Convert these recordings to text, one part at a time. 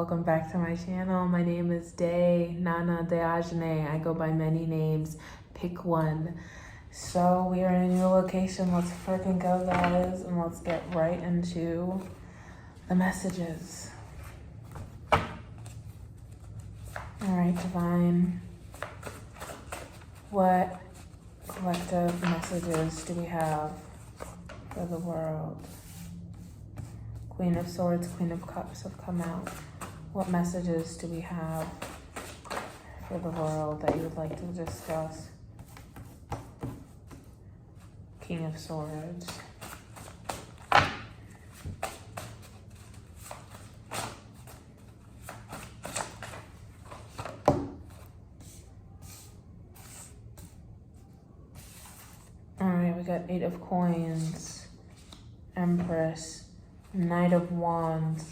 welcome back to my channel. My name is Day Nana Deajane. I go by many names. Pick one. So we are in a new location. Let's freaking go, guys, and let's get right into the messages. All right, Divine. What collective messages do we have for the world? Queen of Swords, Queen of Cups have come out. What messages do we have for the world that you would like to discuss? King of Swords. Alright, we got Eight of Coins, Empress, Knight of Wands.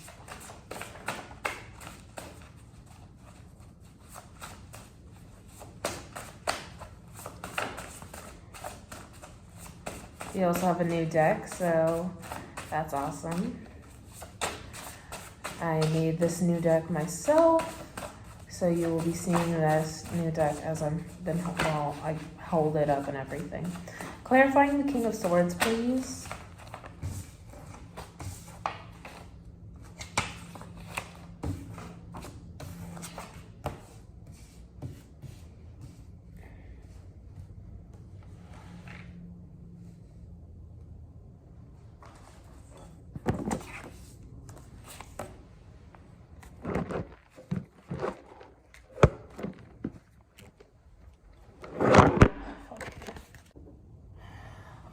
You also have a new deck, so that's awesome. I made this new deck myself, so you will be seeing this new deck as I hold it up and everything. Clarifying the King of Swords, please.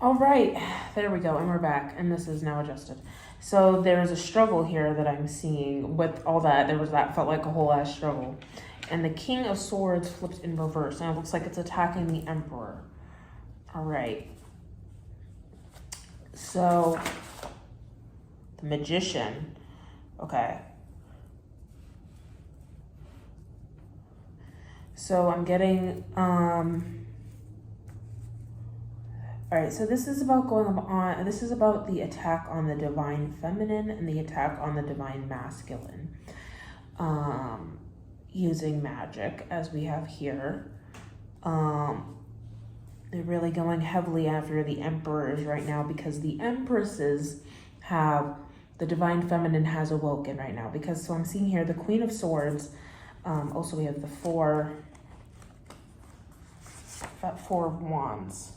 All right, there we go, and we're back, and this is now adjusted. So there's a struggle here that I'm seeing with all that. Felt like a whole ass struggle. And the King of Swords flipped in reverse, and it looks like it's attacking the Emperor. All right. So, the Magician, okay. So I'm getting, all right, so this is about this is about the attack on the divine feminine and the attack on the divine masculine, using magic as we have here. They're really going heavily after the emperors right now because the empresses the divine feminine has awoken right now so I'm seeing here the Queen of Swords. Also we have the four wands.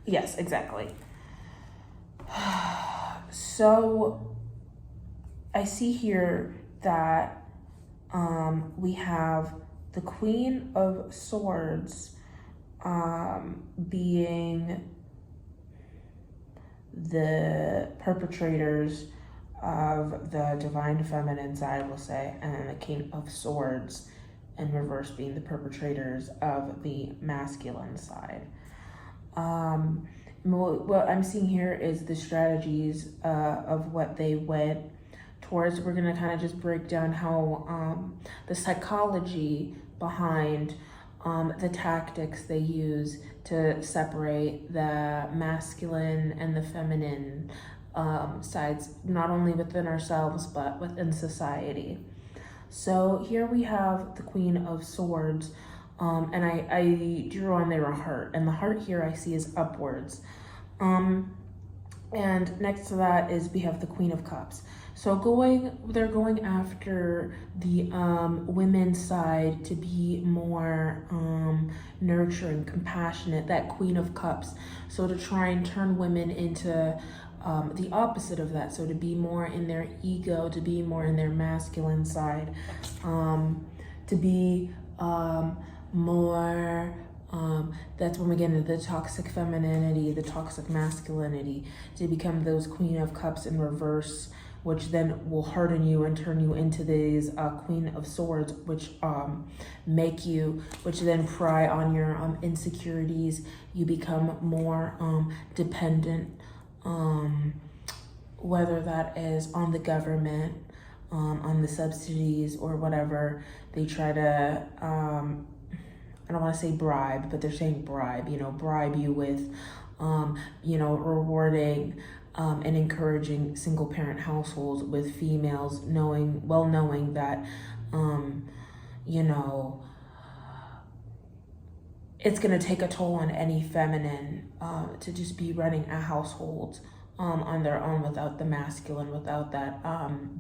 Yes, exactly. So I see here that we have the Queen of Swords being the perpetrators of the divine feminine side, we'll say, and the King of Swords in reverse being the perpetrators of the masculine side. What I'm seeing here is the strategies of what they went towards. We're going to kind of just break down how the psychology behind the tactics they use to separate the masculine and the feminine sides, not only within ourselves, but within society. So here we have the Queen of Swords. And I drew on there a heart, and the heart here I see is upwards. And next to that we have the Queen of Cups. So they're going after the women's side to be more nurturing, compassionate, that Queen of Cups. So to try and turn women into the opposite of that. So to be more in their ego, to be more in their masculine side, to be more, that's when we get into the toxic femininity, the toxic masculinity, to become those Queen of Cups in reverse, which then will harden you and turn you into these Queen of Swords, which then pry on your insecurities. You become more dependent, whether that is on the government, on the subsidies or whatever. They try to, I don't want to say bribe, but they're saying bribe, bribe you with, rewarding and encouraging single parent households with females knowing that, you know, it's going to take a toll on any feminine to just be running a household on their own without the masculine, without that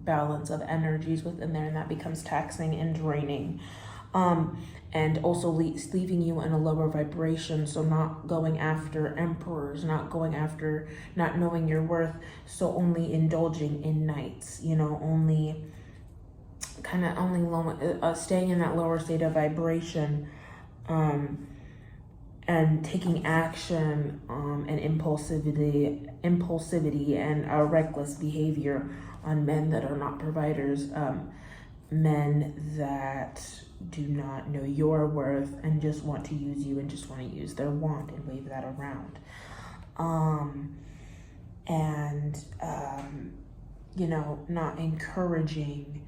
balance of energies within there, and that becomes taxing and draining. And also leaving you in a lower vibration, so not going after emperors, not knowing your worth, so only indulging in nights, you know, staying in that lower state of vibration, and taking action, and impulsivity and reckless behavior on men that are not providers, men that do not know your worth and just want to use you and just want to use their wand and wave that around. You know, not encouraging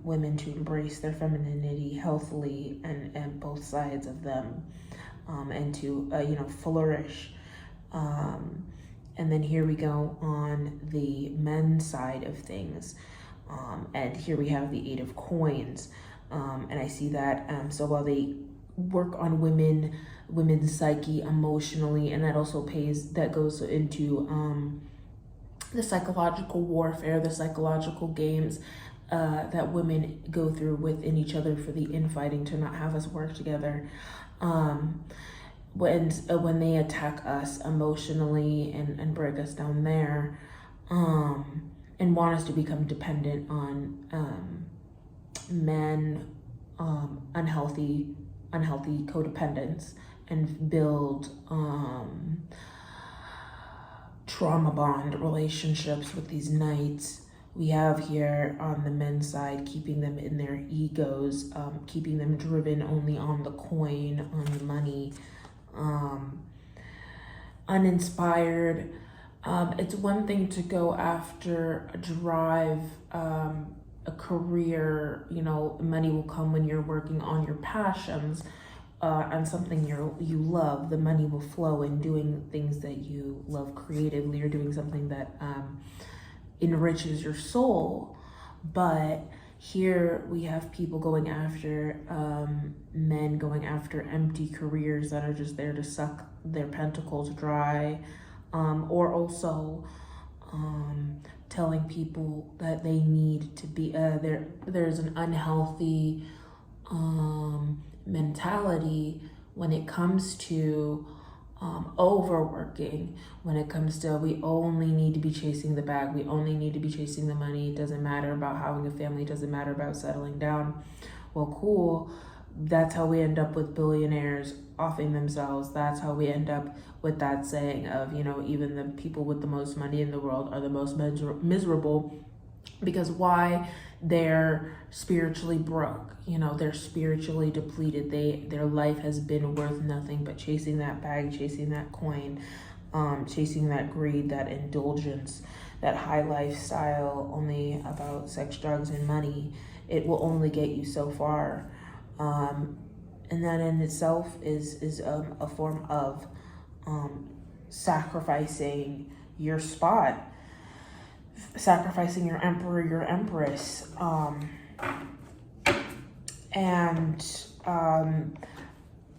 women to embrace their femininity healthily and both sides of them, and to, you know, flourish. And then here we go on the men's side of things. And here we have the 8 of coins. And I see that, so while they work on women's psyche emotionally, and that also goes into the psychological warfare, the psychological games that women go through within each other for the infighting to not have us work together. When they attack us emotionally and break us down there, and want us to become dependent on men, unhealthy codependence, and build trauma bond relationships with these knights. We have here on the men's side, keeping them in their egos, keeping them driven only on the coin, on the money, uninspired. It's one thing to go after a drive, a career, you know, money will come when you're working on your passions, on something you love. The money will flow in doing things that you love creatively, or doing something that enriches your soul. But here we have people going after, men going after empty careers that are just there to suck their pentacles dry, or also telling people that they need to be there's an unhealthy mentality when it comes to overworking, when it comes to we only need to be chasing the bag, we only need to be chasing the money, it doesn't matter about having a family, it doesn't matter about settling down. Well, cool, that's how we end up with billionaires offing themselves. That's how we end up with that saying of, you know, even the people with the most money in the world are the most miserable. Because why? They're spiritually broke, you know, they're spiritually depleted. Their life has been worth nothing but chasing that bag, chasing that coin, chasing that greed, that indulgence, that high lifestyle, only about sex, drugs, and money. It will only get you so far. And that in itself is a form of sacrificing your spot, sacrificing your emperor, your empress, and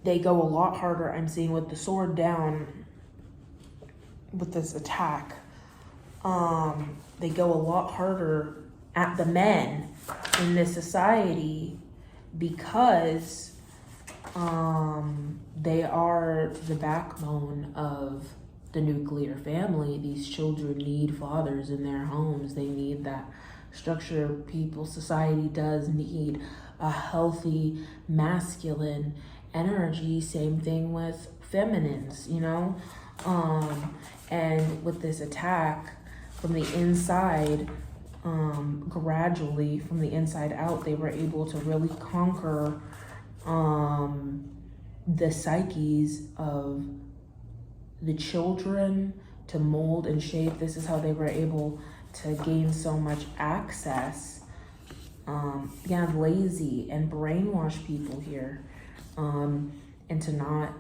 they go a lot harder, I'm seeing, with the sword down with this attack. They go a lot harder at the men in this society because they are the backbone of the nuclear family. These children need fathers in their homes. They need that structure. Society does need a healthy masculine energy. Same thing with feminines, you know? And with this attack from the inside, gradually from the inside out, they were able to really conquer the psyches of the children, to mold and shape. This is how they were able to gain so much access, lazy and brainwash people here, and to not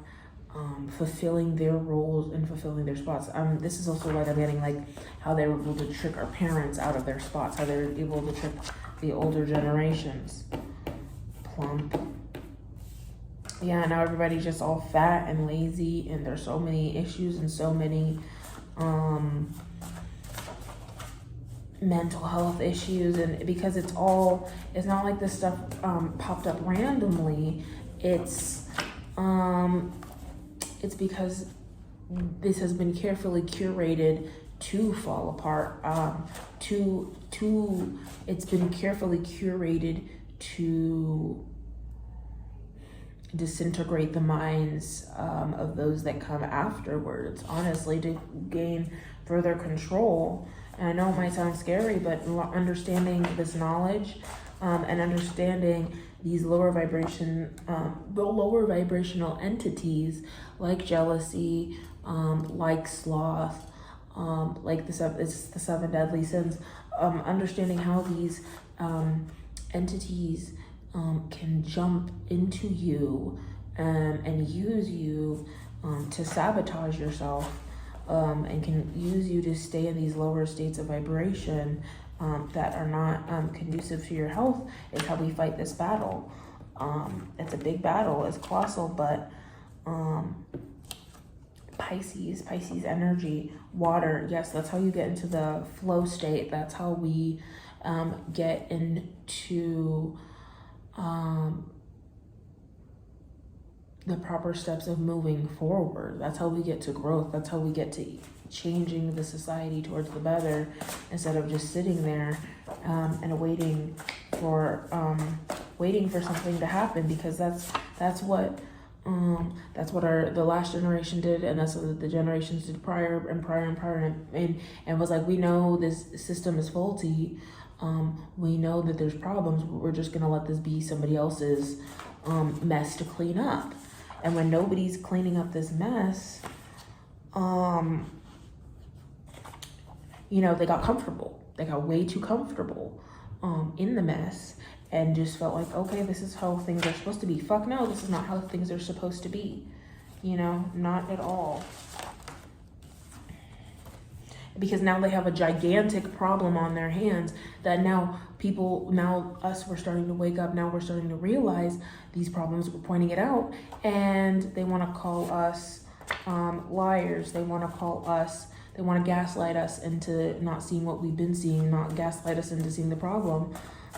fulfilling their roles and fulfilling their spots. This is also what I'm getting, like how they were able to trick our parents out of their spots, how they were able to trick the older generations. Plump. Yeah, now everybody's just all fat and lazy, and there's so many issues and so many mental health issues, and because it's not like this stuff popped up randomly. It's because this has been carefully curated to fall apart. It's been carefully curated to disintegrate the minds of those that come afterwards, honestly, to gain further control. And I know it might sound scary, but understanding this knowledge and understanding these lower vibrational entities like jealousy, like sloth, like the seven deadly sins, understanding how these entities can jump into you and use you to sabotage yourself, and can use you to stay in these lower states of vibration that are not conducive to your health, is how we fight this battle. It's a big battle, it's colossal, but Pisces energy, water, yes, that's how you get into the flow state. That's how we get into the proper steps of moving forward. That's how we get to growth. That's how we get to changing the society towards the better, instead of just sitting there and waiting for something to happen, because that's what the last generation did, and that's what the generations did prior and was like, we know this system is faulty, we know that there's problems, but we're just gonna let this be somebody else's mess to clean up. And when nobody's cleaning up this mess, they got comfortable. They got way too comfortable in the mess, and just felt like, okay, this is how things are supposed to be. Fuck no, this is not how things are supposed to be. Not at all. Because now they have a gigantic problem on their hands that we're starting to wake up. Now we're starting to realize these problems. We're pointing it out, and they want to call us liars. They want to gaslight us into not seeing what we've been seeing, not gaslight us into seeing the problem.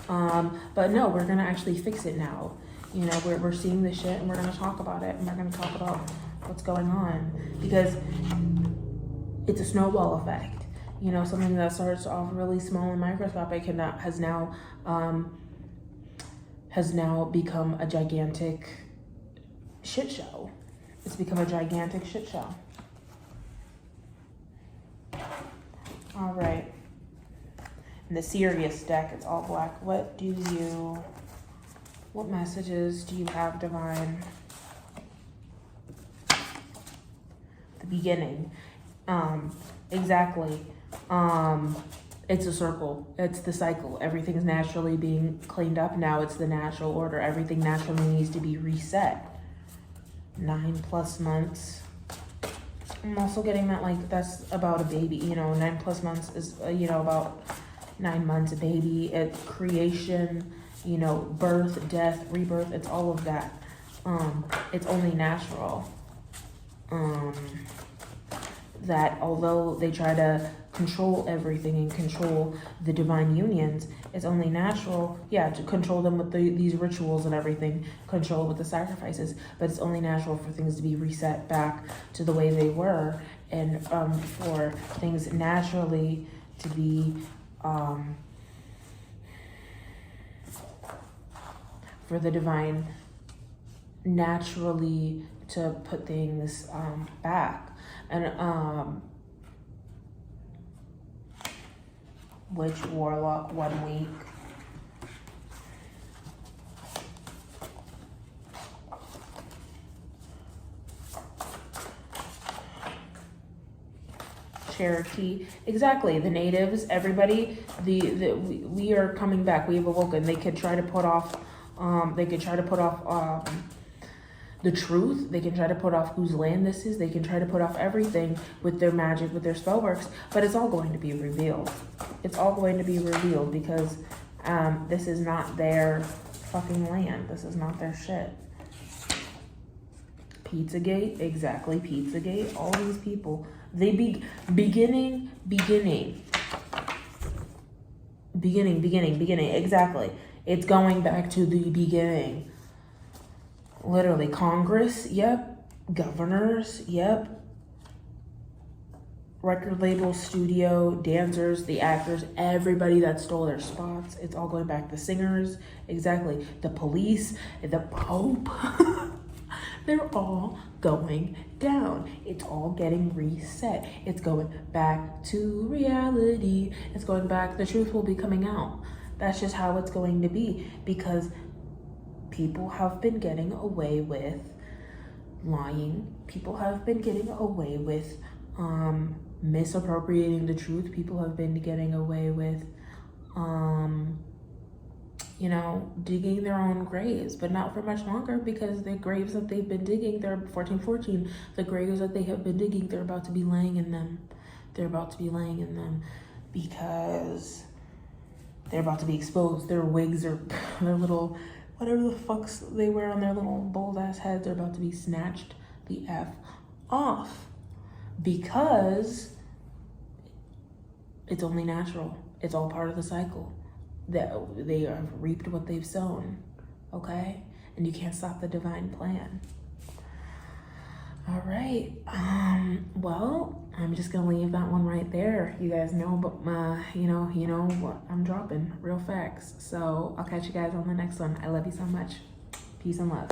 But no, we're going to actually fix it now. We're seeing this shit, and we're going to talk about it, and we're going to talk about what's going on, because it's a snowball effect. Something that starts off really small and microscopic has now become a gigantic shit show. It's become a gigantic shit show. All right. In the serious deck, it's all black. What messages do you have, divine? The beginning. Exactly. It's a circle. It's the cycle. Everything's naturally being cleaned up now. It's the natural order. Everything naturally needs to be reset. 9+ months. I'm also getting that, like, that's about a baby. 9+ months is, about 9 months, a baby. It's creation, birth, death, rebirth. It's all of that. It's only natural. That although they try to control everything and control the divine unions, it's only natural, to control them with these rituals and everything, control with the sacrifices, but it's only natural for things to be reset back to the way they were, and for things naturally to be, for the divine naturally to put things back. And Witch, Warlock, 1 week. Cherokee, exactly. The natives, everybody. We are coming back. We have awoken. They could try to put off. the truth. They can try to put off whose land this is. They can try to put off everything with their magic, with their spell works, but it's all going to be revealed. It's all going to be revealed because this is not their fucking land. This is not their shit. Pizzagate, exactly, Pizzagate. All these people, they beginning, exactly. It's going back to the beginning. Literally, Congress, yep. Governors, yep. Record labels, studio, dancers, the actors, everybody that stole their spots. It's all going back. The singers, exactly. The police, the Pope. They're all going down. It's all getting reset. It's going back to reality. It's going back. The truth will be coming out. That's just how it's going to be, because people have been getting away with lying. People have been getting away with misappropriating the truth. People have been getting away with digging their own graves, but not for much longer, because the graves that they've been digging, they're 1414, the graves that they have been digging, they're about to be laying in them. They're about to be laying in them because they're about to be exposed. Their wigs or their little, whatever the fucks they wear on their little bold ass heads, are about to be snatched the F off, because it's only natural. It's all part of the cycle. That they have reaped what they've sown, okay? And you can't stop the divine plan. All right. Well, I'm just gonna leave that one right there. You guys know, but you know what I'm dropping, real facts. So I'll catch you guys on the next one. I love you so much. Peace and love.